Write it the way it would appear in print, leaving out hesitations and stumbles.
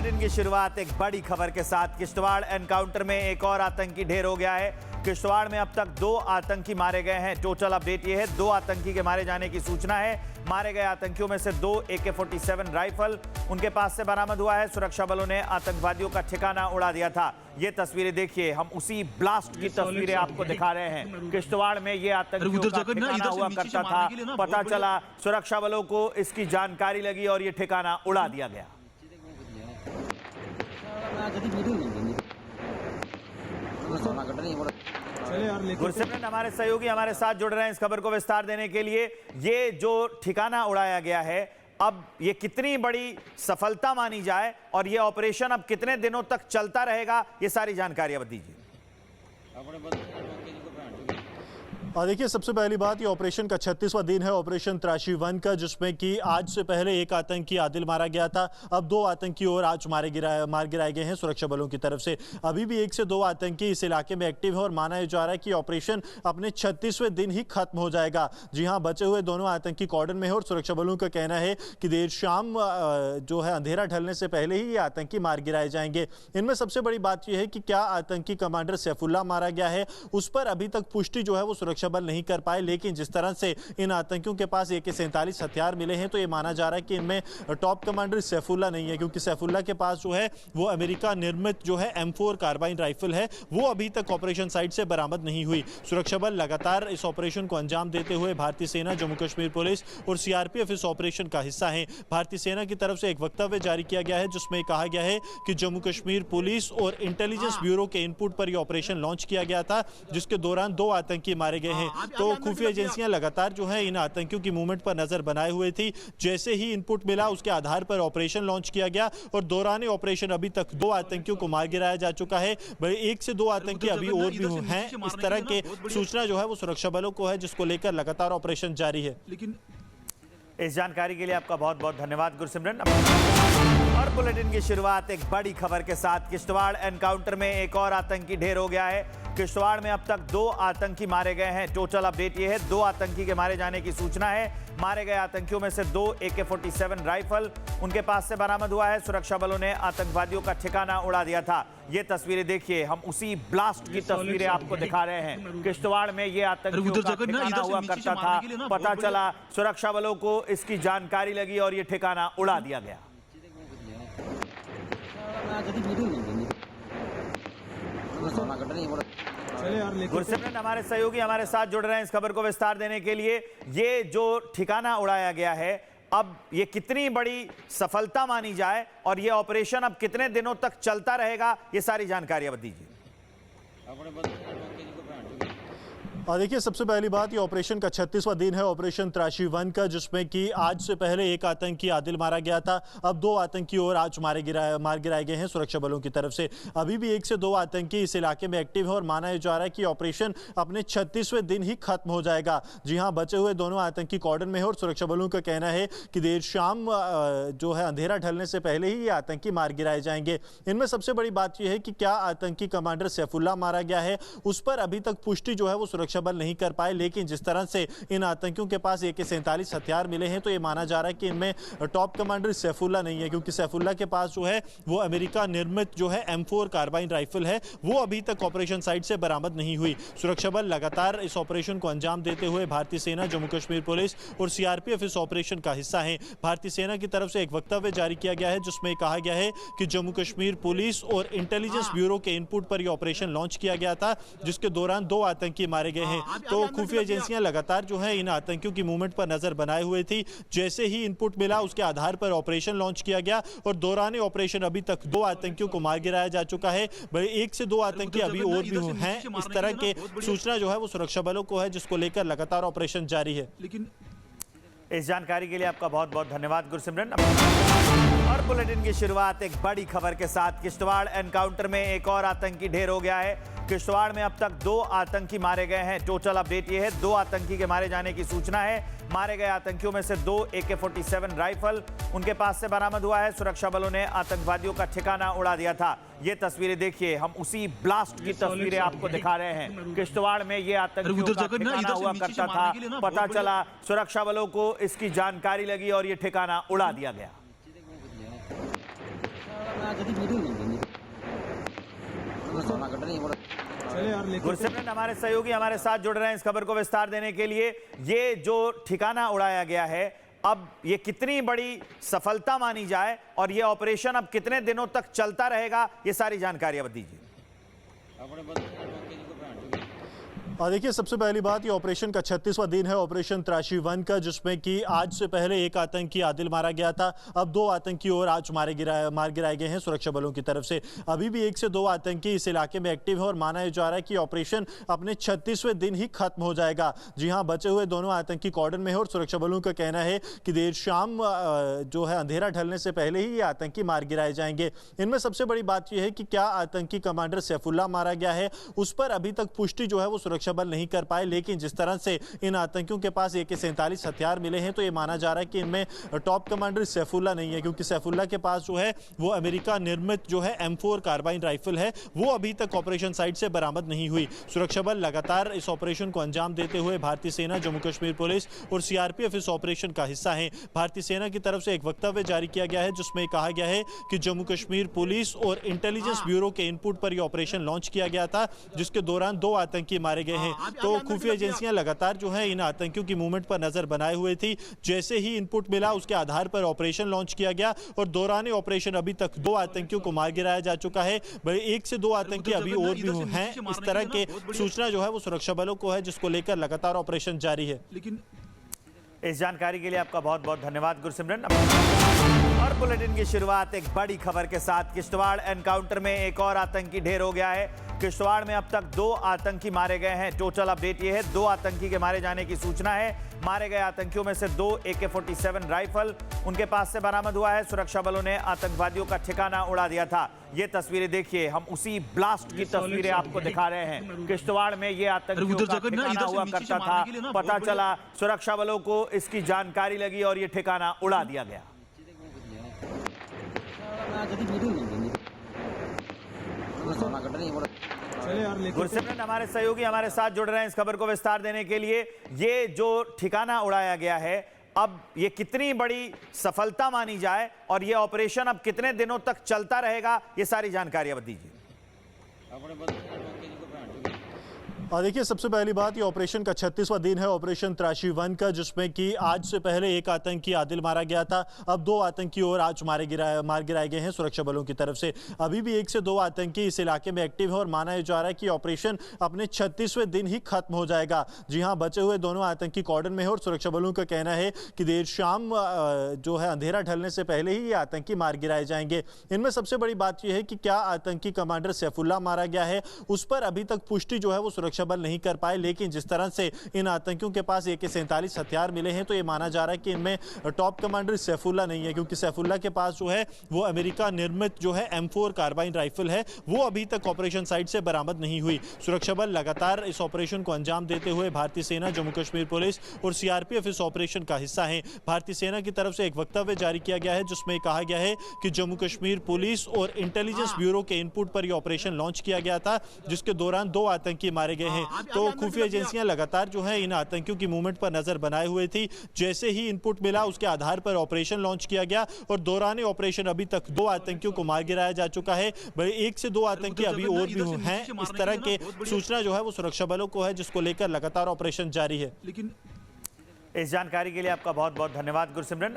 Bulletin की शुरुआत एक बड़ी खबर के साथ। किश्तवाड़ एनकाउंटर में एक और आतंकी ढेर हो गया है। किश्तवाड़ में अब तक 2 आतंकी मारे गए हैं। टोटल अपडेट ये है, 2 आतंकी के मारे जाने की सूचना है। मारे गए आतंकियों में से 2 AK-47 राइफल उनके पास से बरामद हुआ है। सुरक्षा बलों ने आतंकवादियों का ठिकाना उड़ा दिया था। ये तस्वीरें देखिए, हम उसी ब्लास्ट की तस्वीरें आपको दिखा रहे हैं। किश्तवाड़ में ये आतंकियों का ठिकाना हुआ करता था। पता चला, सुरक्षा बलों को इसकी जानकारी लगी और ये ठिकाना उड़ा दिया गया। गुरसिमरन हमारे सहयोगी हमारे साथ जुड़ रहे हैं इस खबर को विस्तार देने के लिए। ये जो ठिकाना उड़ाया गया है, अब ये कितनी बड़ी सफलता मानी जाए और ये ऑपरेशन अब कितने दिनों तक चलता रहेगा, ये सारी जानकारी अब दीजिए। और देखिए, सबसे पहली बात, ये ऑपरेशन का 36वां दिन है, ऑपरेशन त्राशी 1 का, जिसमें कि आज से पहले एक आतंकी आदिल मारा गया था। अब 2 आतंकी और आज मार गिराए गए हैं सुरक्षा बलों की तरफ से। अभी भी 1 से 2 आतंकी इस इलाके में एक्टिव है और माना जा रहा है कि ऑपरेशन अपने 36वें दिन ही खत्म हो जाएगा। जी हाँ, बचे हुए दोनों आतंकी कॉर्डन में है और सुरक्षा बलों का कहना है कि देर शाम जो है अंधेरा ढलने से पहले ही ये आतंकी मार गिराए जाएंगे। इनमें सबसे बड़ी बात यह है कि क्या आतंकी कमांडर सैफुल्लाह मारा गया है, उस पर अभी तक पुष्टि जो है वो सुरक्षा बल नहीं कर पाए। लेकिन जिस तरह से इन आतंकियों के पास AK-47 हथियार मिले हैं, तो ये माना जा रहा है कि इनमें टॉप कमांडर सैफुल्लाह नहीं है, क्योंकि सैफुल्लाह के पास जो है वो अमेरिका निर्मित जो है M4 कार्बाइन राइफल है, वो अभी तक ऑपरेशन साइट से बरामद नहीं हुई। सुरक्षा बल लगातार इस ऑपरेशन को अंजाम देते हुए भारतीय सेना, जम्मू कश्मीर पुलिस और CRPF इस ऑपरेशन का हिस्सा है। भारतीय सेना की तरफ से एक वक्तव्य जारी किया गया है, जिसमें कहा गया है कि जम्मू कश्मीर पुलिस और इंटेलिजेंस ब्यूरो के इनपुट पर यह ऑपरेशन लॉन्च किया गया था, जिसके दौरान 2 आतंकी मारे गए हैं। तो खुफिया एजेंसियां लगातार जो है इन आतंकियों की मूवमेंट पर नजर बनाए हुए थी। जैसे ही इनपुट मिला, उसके आधार पर ऑपरेशन लॉन्च किया गया और दौरान ऑपरेशन अभी तक 2 आतंकियों को मार गिराया जा चुका है। 1 से 2 आतंकी अभी और भी हैं। इस तरह के सूचना जो है वो सुरक्षा बलों को है, जिसको लेकर लगातार ऑपरेशन जारी है। लेकिन इस जानकारी के लिए आपका बहुत बहुत धन्यवाद गुरसिमरन। और बुलेटिन की शुरुआत एक बड़ी खबर के साथ। किश्तवाड़ एनकाउंटर में एक और आतंकी ढेर हो गया है। किश्तवाड़ में अब तक 2 आतंकी मारे गए हैं। टोटल अपडेट ये है, 2 आतंकी के मारे जाने की सूचना है। मारे गए आतंकियों में से 2 AK-47 राइफल उनके पास से बरामद हुआ है। सुरक्षा बलों ने आतंकवादियों का ठिकाना उड़ा दिया था। ये तस्वीरें देखिए, हम उसी ब्लास्ट की तस्वीरें आपको दिखा रहे हैं। किश्तवाड़ में ये आतंकियों का ठिकाना हुआ करता था। पता चला, सुरक्षा बलों को इसकी जानकारी लगी और ये ठिकाना उड़ा दिया गया। गुरसिमरन हमारे सहयोगी हमारे साथ जुड़ रहे हैं इस खबर को विस्तार देने के लिए। ये जो ठिकाना उड़ाया गया है, अब ये कितनी बड़ी सफलता मानी जाए और ये ऑपरेशन अब कितने दिनों तक चलता रहेगा, ये सारी जानकारी अब दीजिए। और देखिए, सबसे पहली बात, ये ऑपरेशन का 36वां दिन है, ऑपरेशन त्राशी 1 का, जिसमें कि आज से पहले एक आतंकी आदिल मारा गया था। अब 2 आतंकी और आज मार गिराए गए हैं सुरक्षा बलों की तरफ से। अभी भी 1 से 2 आतंकी इस इलाके में एक्टिव है और माना जा रहा है कि ऑपरेशन अपने 36वें दिन ही खत्म हो जाएगा। जी हाँ, बचे हुए दोनों आतंकी कॉर्डन में है और सुरक्षा बलों का कहना है कि देर शाम जो है अंधेरा ढलने से पहले ही ये आतंकी मार गिराए जाएंगे। इनमें सबसे बड़ी बात यह है कि क्या आतंकी कमांडर सैफुल्लाह मारा गया है, उस पर अभी तक पुष्टि जो है वो सुरक्षा बल नहीं कर पाए। लेकिन जिस तरह से इन आतंकियों के पास AK-47 हथियार मिले हैं, तो ये माना जा रहा है कि इनमें टॉप कमांडर सैफुल्लाह नहीं है, क्योंकि सैफुल्लाह के पास जो है वो अमेरिका निर्मित जो है M4 कार्बाइन राइफल है, वो अभी तक ऑपरेशन साइट से बरामद नहीं हुई। सुरक्षा बल लगातार इस ऑपरेशन को अंजाम देते हुए भारतीय सेना, जम्मू कश्मीर पुलिस और CRPF इस ऑपरेशन का हिस्सा है। भारतीय सेना की तरफ से एक वक्तव्य जारी किया गया है, जिसमें कहा गया है कि जम्मू कश्मीर पुलिस और इंटेलिजेंस ब्यूरो के इनपुट पर यह ऑपरेशन लॉन्च किया गया था, जिसके दौरान 2 आतंकी मारे गए हैं। तो खुफिया एजेंसियां लगातार जो है इन आतंकियों की मूवमेंट पर नजर बनाए हुए थी। जैसे ही इनपुट मिला, उसके आधार पर ऑपरेशन लॉन्च किया गया और दौरान ऑपरेशन अभी तक 2 आतंकियों को मार गिराया जा चुका है। 1 से 2 आतंकी अभी और भी हैं। इस तरह के सूचना जो है वो सुरक्षा बलों को है, जिसको लेकर लगातार ऑपरेशन जारी है। लेकिन इस जानकारी के लिए आपका बहुत बहुत धन्यवाद गुरसिमरन। और बुलेटिन की शुरुआत एक बड़ी खबर के साथ। किश्तवाड़ एनकाउंटर में एक और आतंकी ढेर हो गया है। किश्तवाड़ में अब तक 2 आतंकी मारे गए हैं। टोटल अपडेट ये है, 2 आतंकी के मारे जाने की सूचना है। मारे गए आतंकियों में से 2 AK-47 राइफल उनके पास से बरामद हुआ है। सुरक्षा बलों ने आतंकवादियों का ठिकाना उड़ा दिया था। ये तस्वीरें देखिए, हम उसी ब्लास्ट की तस्वीरें आपको दिखा रहे हैं। किश्तवाड़ में ये आतंकियों का ठिकाना हुआ करता था। पता चला, सुरक्षा बलों को इसकी जानकारी लगी और ये ठिकाना उड़ा दिया गया। गुरसिमरन हमारे सहयोगी हमारे साथ जुड़ रहे हैं इस खबर को विस्तार देने के लिए। ये जो ठिकाना उड़ाया गया है, अब ये कितनी बड़ी सफलता मानी जाए और ये ऑपरेशन अब कितने दिनों तक चलता रहेगा, ये सारी जानकारी अब दीजिए। देखिए, सबसे पहली बात, ये ऑपरेशन का 36वां दिन है, ऑपरेशन त्राशी 1 का, जिसमें कि आज से पहले एक आतंकी आदिल मारा गया था। अब 2 आतंकी और आज मार गिराए गए हैं सुरक्षा बलों की तरफ से। अभी भी 1 से 2 आतंकी इस इलाके में एक्टिव है और माना जा रहा है कि ऑपरेशन अपने 36वें दिन ही खत्म हो जाएगा। जी हां, बचे हुए दोनों आतंकी कॉर्डन में है और सुरक्षा बलों का कहना है कि देर शाम जो है अंधेरा ढलने से पहले ही ये आतंकी मार गिराए जाएंगे। इनमें सबसे बड़ी बात यह है कि क्या आतंकी कमांडर सैफुल्लाह मारा गया है, उस पर अभी तक पुष्टि जो है वो सुरक्षा बल नहीं कर पाए। लेकिन जिस तरह से इन आतंकियों के पास AK-47 हथियार मिले हैं, तो ये माना जा रहा है कि इनमें टॉप कमांडर सैफुल्लाह नहीं है, क्योंकि सैफुल्लाह के पास जो है वो अमेरिका निर्मित जो है M4 कार्बाइन राइफल है, वो अभी तक ऑपरेशन साइट से बरामद नहीं हुई। सुरक्षा बल लगातार इस ऑपरेशन को अंजाम देते हुए भारतीय सेना, जम्मू कश्मीर पुलिस और CRPF इस ऑपरेशन का हिस्सा है। भारतीय सेना की तरफ से एक वक्तव्य जारी किया गया है, जिसमें कहा गया है कि जम्मू कश्मीर पुलिस और इंटेलिजेंस ब्यूरो के इनपुट पर यह ऑपरेशन लॉन्च किया गया था, जिसके दौरान 2 आतंकी मारे गए हैं। तो खुफिया एजेंसियां लगातार जो है इन आतंकियों की मूवमेंट पर नजर बनाए हुए थी। जैसे ही इनपुट मिला, उसके आधार पर ऑपरेशन लॉन्च किया गया और दौरान ऑपरेशन अभी तक 2 आतंकियों को मार गिराया जा चुका है। 1 से 2 आतंकी अभी और भी हैं। इस तरह के सूचना जो है वो सुरक्षा बलों को है, जिसको लेकर लगातार ऑपरेशन जारी है। इस जानकारी के लिए आपका बहुत बहुत धन्यवाद गुरसिमरन। और बुलेटिन की शुरुआत एक बड़ी खबर के साथ। किश्तवाड़ एनकाउंटर में एक और आतंकी ढेर हो गया है। किश्तवाड़ में अब तक 2 आतंकी मारे गए हैं। टोटल अपडेट ये है, 2 आतंकी के मारे जाने की सूचना है। मारे गए आतंकियों में से 2 AK-47 राइफल उनके पास से बरामद हुआ है। सुरक्षा बलों ने आतंकवादियों का ठिकाना उड़ा दिया था। ये तस्वीरें देखिए, हम उसी ब्लास्ट की तस्वीरें आपको दिखा रहे हैं। किश्तवाड़ में ये आतंकियों का ठिकाना हुआ करता था। पता चला, सुरक्षा बलों को इसकी जानकारी लगी और ये ठिकाना उड़ा दिया गया। गुरसिमरन हमारे सहयोगी हमारे साथ जुड़ रहे हैं इस खबर को विस्तार देने के लिए। ये जो ठिकाना उड़ाया गया है, अब ये कितनी बड़ी सफलता मानी जाए और ये ऑपरेशन अब कितने दिनों तक चलता रहेगा, ये सारी जानकारी अब दीजिए। देखिए, सबसे पहली बात, ये ऑपरेशन का 36वां दिन है, ऑपरेशन त्राशी 1 का, जिसमें कि आज से पहले एक आतंकी आदिल मारा गया था। अब 2 आतंकी और आज मार गिराए गए हैं सुरक्षा बलों की तरफ से। अभी भी 1 से 2 आतंकी इस इलाके में एक्टिव है और माना जा रहा है कि ऑपरेशन अपने 36वें दिन ही खत्म हो जाएगा। जी हां, बचे हुए दोनों आतंकी कॉर्डन में है और सुरक्षा बलों का कहना है कि देर शाम जो है अंधेरा ढलने से पहले ही ये आतंकी मार गिराए जाएंगे। इनमें सबसे बड़ी बात यह है कि क्या आतंकी कमांडर सैफुल्लाह मारा गया है, उस पर अभी तक पुष्टि जो है वो सुरक्षा बल नहीं कर पाए। लेकिन जिस तरह से इन आतंकियों के पास AK-47 हथियार मिले हैं, तो ये माना जा रहा है कि इनमें टॉप कमांडर सैफुल्लाह नहीं है, क्योंकि सैफुल्लाह के पास जो है वो अमेरिका निर्मित जो है M4 कार्बाइन राइफल है, वो अभी तक ऑपरेशन साइट से बरामद नहीं हुई। सुरक्षा बल लगातार इस ऑपरेशन को अंजाम देते हुए भारतीय सेना, जम्मू कश्मीर पुलिस और CRPF इस ऑपरेशन का हिस्सा है। भारतीय सेना की तरफ से एक वक्तव्य जारी किया गया है, जिसमें कहा गया है कि जम्मू कश्मीर पुलिस और इंटेलिजेंस ब्यूरो के इनपुट पर यह ऑपरेशन लॉन्च किया गया था, जिसके दौरान 2 आतंकी मारे गए हैं। तो खुफिया एजेंसियां लगातार जो है इन आतंकियों की मूवमेंट पर नजर बनाए हुए थी। जैसे ही इनपुट मिला, उसके आधार पर ऑपरेशन लॉन्च किया गया और दौरान ऑपरेशन अभी तक 2 आतंकियों को मार गिराया जा चुका है। 1 से 2 आतंकी अभी और भी हैं। इस तरह के सूचना जो है वो सुरक्षा बलों को है, जिसको लेकर लगातार ऑपरेशन जारी है। इस जानकारी के लिए आपका बहुत बहुत धन्यवाद गुरसिमरन।